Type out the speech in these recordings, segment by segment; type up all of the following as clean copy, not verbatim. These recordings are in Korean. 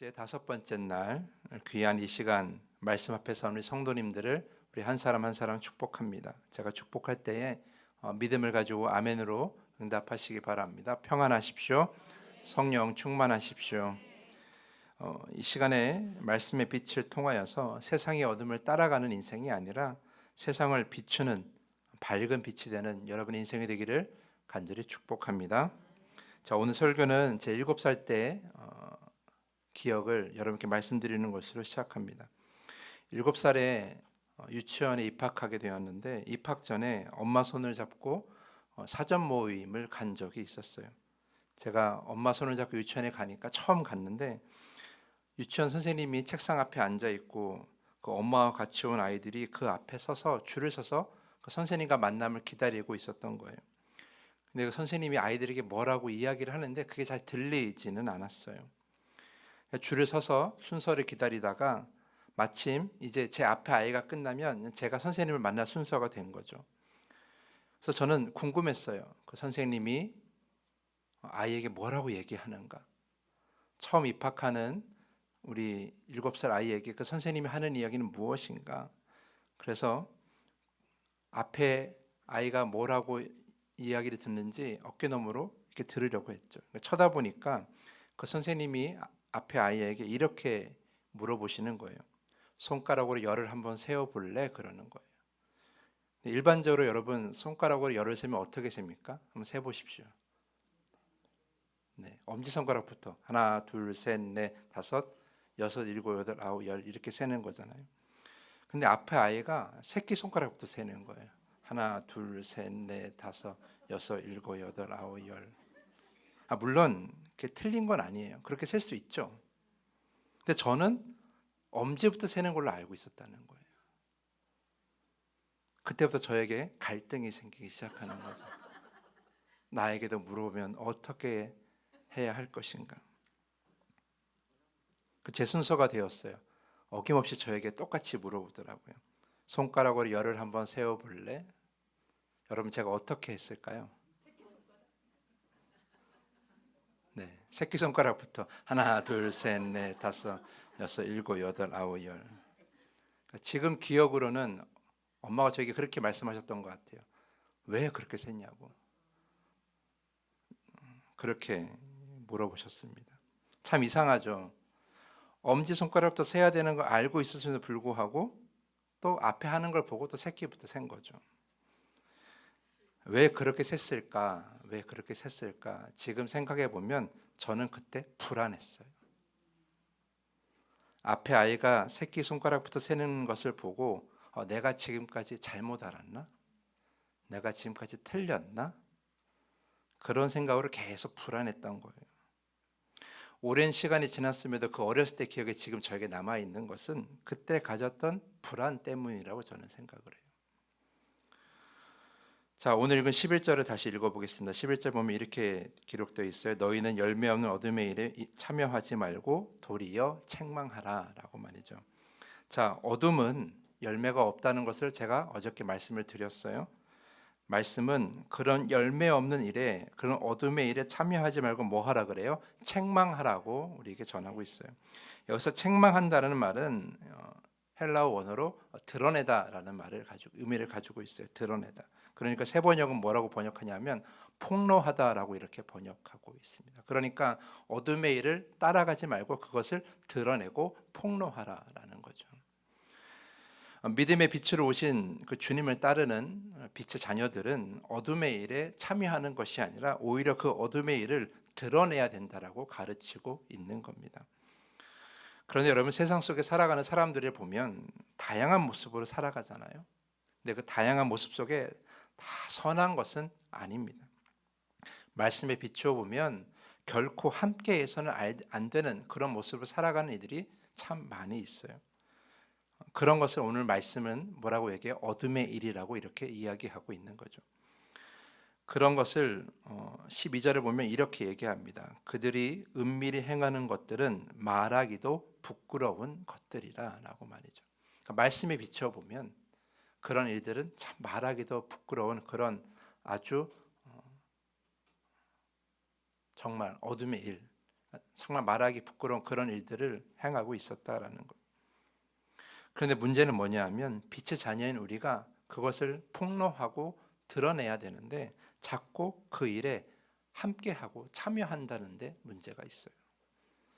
축제 다섯 번째 날 귀한 이 시간 말씀 앞에서 우리 성도님들을 우리 한 사람 한 사람 축복합니다. 제가 축복할 때에 믿음을 가지고 아멘으로 응답하시기 바랍니다. 평안하십시오. 성령 충만하십시오. 이 시간에 말씀의 빛을 통하여서 세상의 어둠을 따라가는 인생이 아니라 세상을 비추는 밝은 빛이 되는 여러분의 인생이 되기를 간절히 축복합니다. 자, 오늘 설교는 제 7살 때 기억을 여러분께 말씀드리는 것으로 시작합니다. 7살에 유치원에 입학하게 되었는데 입학 전에 엄마 손을 잡고 사전 모임을 간 적이 있었어요. 제가 엄마 손을 잡고 유치원에 가니까 처음 갔는데 유치원 선생님이 책상 앞에 앉아 있고 그 엄마와 같이 온 아이들이 그 앞에 서서 줄을 서서 그 선생님과 만남을 기다리고 있었던 거예요. 근데 그 선생님이 아이들에게 뭐라고 이야기를 하는데 그게 잘 들리지는 않았어요. 줄을 서서 순서를 기다리다가 마침 이제 제 앞에 아이가 끝나면 제가 선생님을 만날 순서가 된 거죠. 그래서 저는 궁금했어요. 그 선생님이 아이에게 뭐라고 얘기하는가. 처음 입학하는 우리 7살 아이에게 그 선생님이 하는 이야기는 무엇인가. 그래서 앞에 아이가 뭐라고 이야기를 듣는지 어깨너머로 이렇게 들으려고 했죠. 쳐다보니까 그 선생님이 앞에 아이에게 이렇게 물어보시는 거예요. 손가락으로 열을 한번 세어볼래? 그러는 거예요. 일반적으로 여러분 손가락으로 열을 세면 어떻게 셉니까? 한번 세보십시오. 네, 엄지손가락부터 하나, 둘, 셋, 넷, 다섯, 여섯, 일곱, 여덟, 아홉, 열 이렇게 세는 거잖아요. 근데 앞에 아이가 새끼손가락부터 세는 거예요. 하나, 둘, 셋, 넷, 다섯, 여섯, 일곱, 여덟, 아홉, 열. 물론 그게 틀린 건 아니에요. 그렇게 셀 수 있죠. 근데 저는 엄지부터 세는 걸로 알고 있었다는 거예요. 그때부터 저에게 갈등이 생기기 시작하는 거죠. 나에게도 물어보면 어떻게 해야 할 것인가. 제 순서가 되었어요. 어김없이 저에게 똑같이 물어보더라고요. 손가락으로 열을 한번 세어볼래? 여러분 제가 어떻게 했을까요? 네, 새끼손가락부터 하나, 둘, 셋, 넷, 다섯, 여섯, 일곱, 여덟, 아홉, 열. 지금 기억으로는 엄마가 저에게 그렇게 말씀하셨던 것 같아요. 왜 그렇게 셌냐고. 그렇게 물어보셨습니다. 참 이상하죠. 엄지손가락부터 세야 되는 거 알고 있었음에도 불구하고 또 앞에 하는 걸 보고 또 새끼부터 센 거죠. 왜 그렇게 셌을까? 왜 그렇게 셌을까? 지금 생각해 보면 저는 그때 불안했어요. 앞에 아이가 새끼손가락부터 세는 것을 보고 내가 지금까지 잘못 알았나? 내가 지금까지 틀렸나? 그런 생각으로 계속 불안했던 거예요. 오랜 시간이 지났음에도 그 어렸을 때 기억이 지금 저에게 남아있는 것은 그때 가졌던 불안 때문이라고 저는 생각을 해요. 자, 오늘 읽은 11절을 다시 읽어보겠습니다. 11절 보면 이렇게 기록되어 있어요. 너희는 열매 없는 어둠의 일에 참여하지 말고 도리어 책망하라 라고 말이죠. 자, 어둠은 열매가 없다는 것을 제가 어저께 말씀을 드렸어요. 말씀은 그런 열매 없는 일에, 그런 어둠의 일에 참여하지 말고 뭐 하라 그래요? 책망하라고 우리에게 전하고 있어요. 여기서 책망한다는 말은 헬라어 원어로 드러내다라는 말을 의미를 가지고 있어요. 드러내다. 그러니까 새 번역은 뭐라고 번역하냐면 폭로하다라고 이렇게 번역하고 있습니다. 그러니까 어둠의 일을 따라가지 말고 그것을 드러내고 폭로하라라는 거죠. 믿음의 빛으로 오신 그 주님을 따르는 빛의 자녀들은 어둠의 일에 참여하는 것이 아니라 오히려 그 어둠의 일을 드러내야 된다라고 가르치고 있는 겁니다. 그런데 여러분 세상 속에 살아가는 사람들을 보면 다양한 모습으로 살아가잖아요. 근데 그 다양한 모습 속에 다 선한 것은 아닙니다. 말씀에 비추어 보면 결코 함께해서는 안 되는 그런 모습으로 살아가는 이들이 참 많이 있어요. 그런 것을 오늘 말씀은 뭐라고 얘기해요? 어둠의 일이라고 이렇게 이야기하고 있는 거죠. 그런 것을 12절을 보면 이렇게 얘기합니다. 그들이 은밀히 행하는 것들은 말하기도 부끄러운 것들이라 라고 말이죠. 그러니까 말씀에 비춰 보면 그런 일들은 참 말하기도 부끄러운 그런 아주 정말 어둠의 일, 정말 말하기 부끄러운 그런 일들을 행하고 있었다라는 것. 그런데 문제는 뭐냐 하면 빛의 자녀인 우리가 그것을 폭로하고 드러내야 되는데 자꾸 그 일에 함께하고 참여한다는 데 문제가 있어요.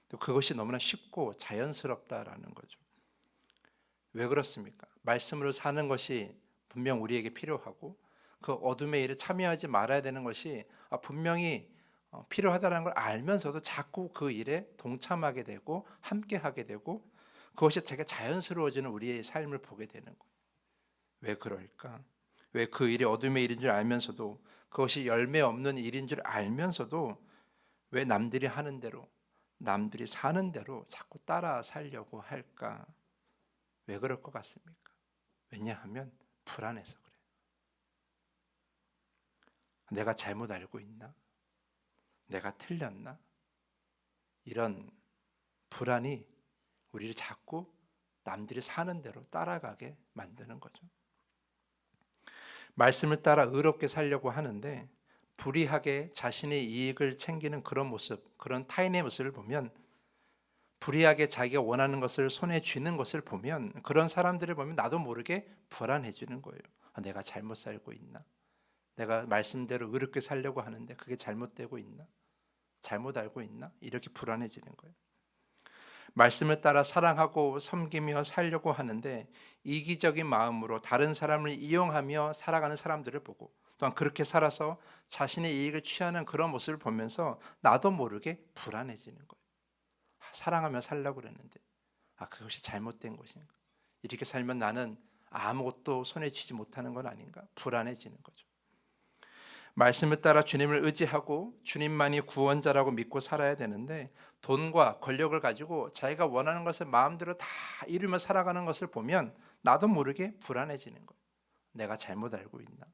또 그것이 너무나 쉽고 자연스럽다라는 거죠. 왜 그렇습니까? 말씀으로 사는 것이 분명 우리에게 필요하고 그 어둠의 일에 참여하지 말아야 되는 것이 분명히 필요하다는 걸 알면서도 자꾸 그 일에 동참하게 되고 함께하게 되고 그것이 되게 자연스러워지는 우리의 삶을 보게 되는 거예요. 왜 그럴까? 왜 그 일이 어둠의 일인 줄 알면서도 그것이 열매 없는 일인 줄 알면서도 왜 남들이 하는 대로 남들이 사는 대로 자꾸 따라 살려고 할까? 왜 그럴 것 같습니까? 왜냐하면 불안해서 그래요. 내가 잘못 알고 있나? 내가 틀렸나? 이런 불안이 우리를 자꾸 남들이 사는 대로 따라가게 만드는 거죠. 말씀을 따라 의롭게 살려고 하는데 불의하게 자신의 이익을 챙기는 그런 모습, 그런 타인의 모습을 보면, 불의하게 자기가 원하는 것을 손에 쥐는 것을 보면, 그런 사람들을 보면 나도 모르게 불안해지는 거예요. 내가 잘못 살고 있나? 내가 말씀대로 의롭게 살려고 하는데 그게 잘못되고 있나? 잘못 알고 있나? 이렇게 불안해지는 거예요. 말씀을 따라 사랑하고 섬기며 살려고 하는데 이기적인 마음으로 다른 사람을 이용하며 살아가는 사람들을 보고, 또한 그렇게 살아서 자신의 이익을 취하는 그런 모습을 보면서 나도 모르게 불안해지는 거예요. 사랑하며 살려고 그랬는데 그것이 잘못된 것인가? 이렇게 살면 나는 아무것도 손에 쥐지 못하는 건 아닌가? 불안해지는 거죠. 말씀을 따라 주님을 의지하고 주님만이 구원자라고 믿고 살아야 되는데 돈과 권력을 가지고 자기가 원하는 것을 마음대로 다 이루며 살아가는 것을 보면 나도 모르게 불안해지는 거예요. 내가 잘못 알고 있나?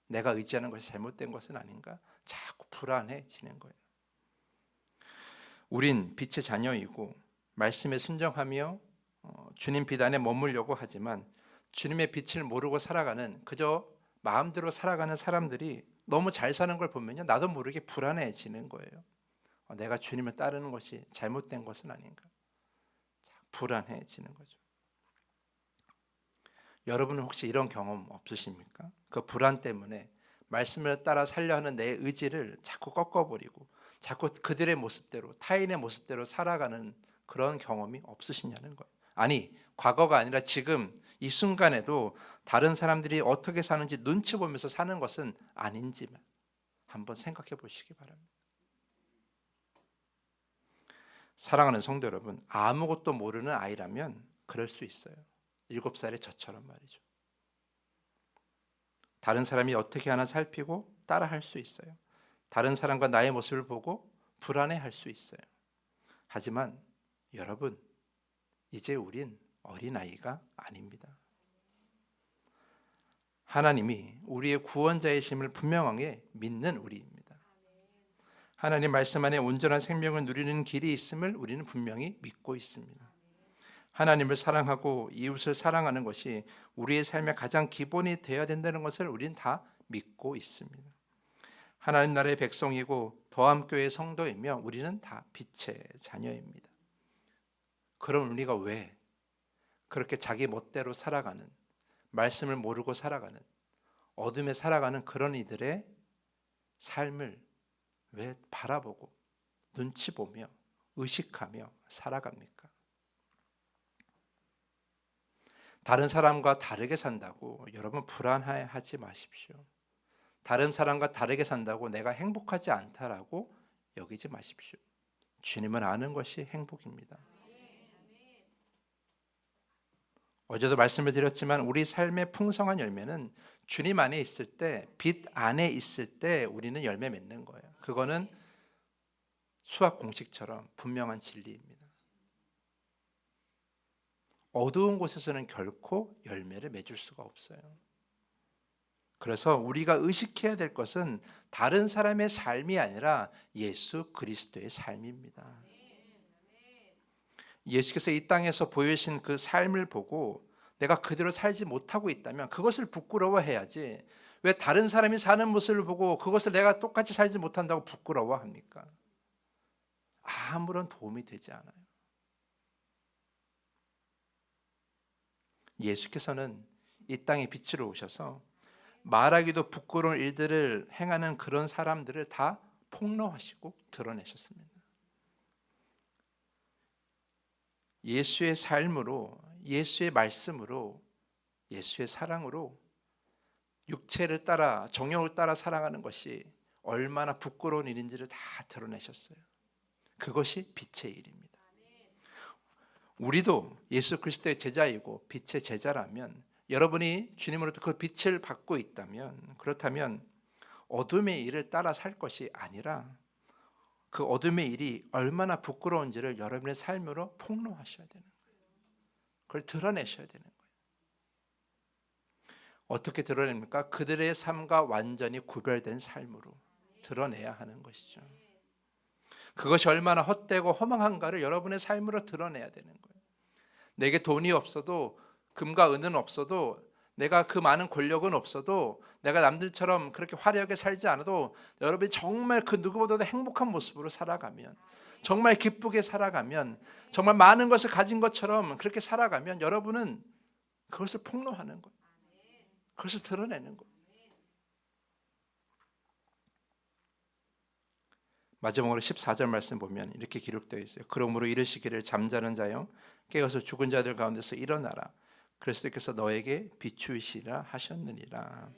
내가 의지하는 것이 잘못된 것은 아닌가? 자꾸 불안해지는 거예요. 우린 빛의 자녀이고 말씀에 순종하며 주님 빛 안에 머물려고 하지만 주님의 빛을 모르고 살아가는, 그저 마음대로 살아가는 사람들이 너무 잘 사는 걸 보면요, 나도 모르게 불안해지는 거예요. 내가 주님을 따르는 것이 잘못된 것은 아닌가? 불안해지는 거죠. 여러분은 혹시 이런 경험 없으십니까? 그 불안 때문에 말씀을 따라 살려 하는 내 의지를 자꾸 꺾어버리고 자꾸 그들의 모습대로, 타인의 모습대로 살아가는 그런 경험이 없으시냐는 거예요. 아니, 과거가 아니라 지금 이 순간에도 다른 사람들이 어떻게 사는지 눈치 보면서 사는 것은 아닌지만 한번 생각해 보시기 바랍니다. 사랑하는 성도 여러분, 아무것도 모르는 아이라면 그럴 수 있어요. 7살의 저처럼 말이죠. 다른 사람이 어떻게 하나 살피고 따라할 수 있어요. 다른 사람과 나의 모습을 보고 불안해할 수 있어요. 하지만 여러분, 이제 우린 어린아이가 아닙니다. 하나님이 우리의 구원자이심을 분명하게 믿는 우리입니다. 하나님 말씀 안에 온전한 생명을 누리는 길이 있음을 우리는 분명히 믿고 있습니다. 하나님을 사랑하고 이웃을 사랑하는 것이 우리의 삶의 가장 기본이 되어야 된다는 것을 우리는 다 믿고 있습니다. 하나님 나라의 백성이고 더함교회의 성도이며 우리는 다 빛의 자녀입니다. 그럼 우리가 왜 그렇게 자기 멋대로 살아가는, 말씀을 모르고 살아가는, 어둠에 살아가는 그런 이들의 삶을 왜 바라보고 눈치 보며 의식하며 살아갑니까? 다른 사람과 다르게 산다고 여러분 불안해하지 마십시오. 다른 사람과 다르게 산다고 내가 행복하지 않다라고 여기지 마십시오. 주님을 아는 것이 행복입니다. 어제도 말씀을 드렸지만 우리 삶의 풍성한 열매는 주님 안에 있을 때, 빛 안에 있을 때 우리는 열매 맺는 거예요. 그거는 수학 공식처럼 분명한 진리입니다. 어두운 곳에서는 결코 열매를 맺을 수가 없어요. 그래서 우리가 의식해야 될 것은 다른 사람의 삶이 아니라 예수 그리스도의 삶입니다. 예수께서 이 땅에서 보여주신 그 삶을 보고 내가 그대로 살지 못하고 있다면 그것을 부끄러워해야지, 왜 다른 사람이 사는 모습을 보고 그것을 내가 똑같이 살지 못한다고 부끄러워합니까? 아무런 도움이 되지 않아요. 예수께서는 이 땅에 빛으로 오셔서 말하기도 부끄러운 일들을 행하는 그런 사람들을 다 폭로하시고 드러내셨습니다. 예수의 삶으로, 예수의 말씀으로, 예수의 사랑으로 육체를 따라, 정욕을 따라 살아가는 것이 얼마나 부끄러운 일인지를 다 드러내셨어요. 그것이 빛의 일입니다. 우리도 예수 그리스도의 제자이고 빛의 제자라면, 여러분이 주님으로부터 그 빛을 받고 있다면, 그렇다면 어둠의 일을 따라 살 것이 아니라 그 어둠의 일이 얼마나 부끄러운지를 여러분의 삶으로 폭로하셔야 되는 거예요. 그걸 드러내셔야 되는 거예요. 어떻게 드러냅니까? 그들의 삶과 완전히 구별된 삶으로 드러내야 하는 것이죠. 그것이 얼마나 헛되고 허망한가를 여러분의 삶으로 드러내야 되는 거예요. 내게 돈이 없어도, 금과 은은 없어도, 내가 그 많은 권력은 없어도, 내가 남들처럼 그렇게 화려하게 살지 않아도 여러분이 정말 그 누구보다도 행복한 모습으로 살아가면, 정말 기쁘게 살아가면, 정말 많은 것을 가진 것처럼 그렇게 살아가면 여러분은 그것을 폭로하는 거예요. 그것을 드러내는 거예요. 마지막으로 14절 말씀 보면 이렇게 기록되어 있어요. 그러므로 이르시기를 잠자는 자여 깨어서 죽은 자들 가운데서 일어나라. 그리스도께서 너에게 비추시라 하셨느니라.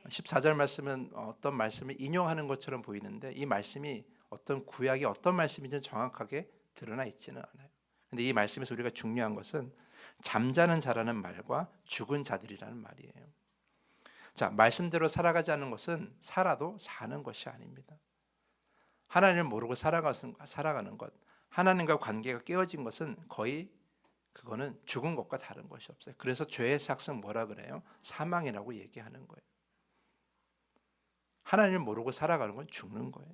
14절 말씀은 어떤 말씀을 인용하는 것처럼 보이는데 이 말씀이 어떤 구약이 어떤 말씀인지 정확하게 드러나 있지는 않아요. 근데 이 말씀에서 우리가 중요한 것은 잠자는 자라는 말과 죽은 자들이라는 말이에요. 자, 말씀대로 살아가지 않는 것은 살아도 사는 것이 아닙니다. 하나님을 모르고 살아가는 것, 하나님과 관계가 깨어진 것은 거의 그거는 죽은 것과 다른 것이 없어요. 그래서 죄의 삭은 뭐라 그래요? 사망이라고 얘기하는 거예요. 하나님을 모르고 살아가는 건 죽는 거예요.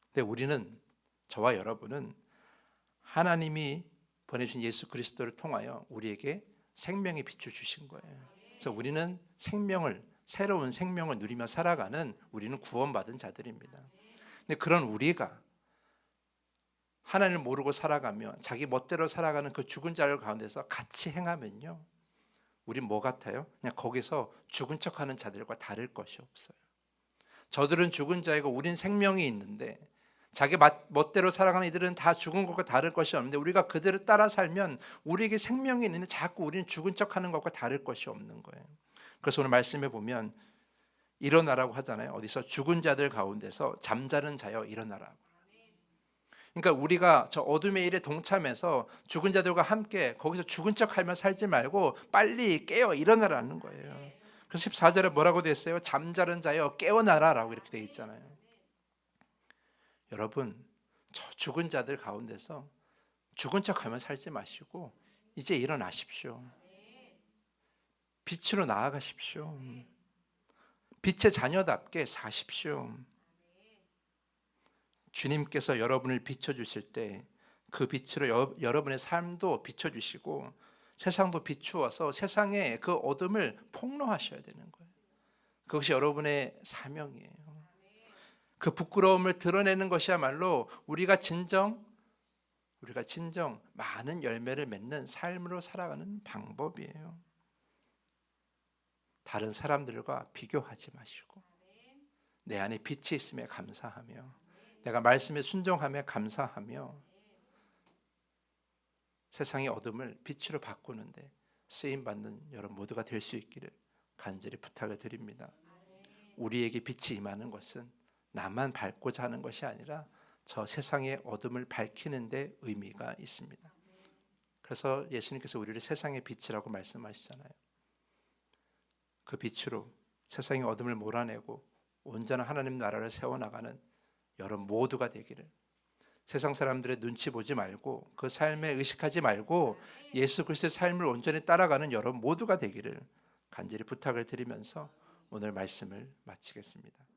근데 우리는, 저와 여러분은 하나님이 보내주신 예수 그리스도를 통하여 우리에게 생명의 빛을 주신 거예요. 그래서 우리는 새로운 생명을 누리며 살아가는, 우리는 구원받은 자들입니다. 근데 그런 우리가 하나님을 모르고 살아가며 자기 멋대로 살아가는 그 죽은 자들 가운데서 같이 행하면요, 우린 뭐 같아요? 그냥 거기서 죽은 척하는 자들과 다를 것이 없어요. 저들은 죽은 자이고 우린 생명이 있는데 자기 멋대로 살아가는 이들은 다 죽은 것과 다를 것이 없는데 우리가 그들을 따라 살면 우리에게 생명이 있는데 자꾸 우리는 죽은 척하는 것과 다를 것이 없는 거예요. 그래서 오늘 말씀에 보면 일어나라고 하잖아요. 어디서? 죽은 자들 가운데서 잠자는 자여 일어나라고. 그러니까 우리가 저 어둠의 일에 동참해서 죽은 자들과 함께 거기서 죽은 척하며 살지 말고 빨리 깨어 일어나라는 거예요. 그래서 14절에 뭐라고 됐어요? 잠자는 자여 깨어나라라고 이렇게 되어 있잖아요. 여러분, 저 죽은 자들 가운데서 죽은 척하며 살지 마시고 이제 일어나십시오. 빛으로 나아가십시오. 빛의 자녀답게 사십시오. 주님께서 여러분을 비춰주실 때 그 빛으로 여러분의 삶도 비춰주시고 세상도 비추어서 세상에 그 어둠을 폭로하셔야 되는 거예요. 그것이 여러분의 사명이에요. 그 부끄러움을 드러내는 것이야말로 우리가 진정 많은 열매를 맺는 삶으로 살아가는 방법이에요. 다른 사람들과 비교하지 마시고 내 안에 빛이 있음에 감사하며 내가 말씀에 순종함에 감사하며 세상의 어둠을 빛으로 바꾸는데 쓰임받는 여러분 모두가 될 수 있기를 간절히 부탁을 드립니다. 우리에게 빛이 임하는 것은 나만 밝고자 하는 것이 아니라 저 세상의 어둠을 밝히는 데 의미가 있습니다. 그래서 예수님께서 우리를 세상의 빛이라고 말씀하시잖아요. 그 빛으로 세상의 어둠을 몰아내고 온전한 하나님 나라를 세워나가는 여러분 모두가 되기를, 세상 사람들의 눈치 보지 말고 그 삶에 의식하지 말고 예수 그리스도의 삶을 온전히 따라가는 여러분 모두가 되기를 간절히 부탁을 드리면서 오늘 말씀을 마치겠습니다.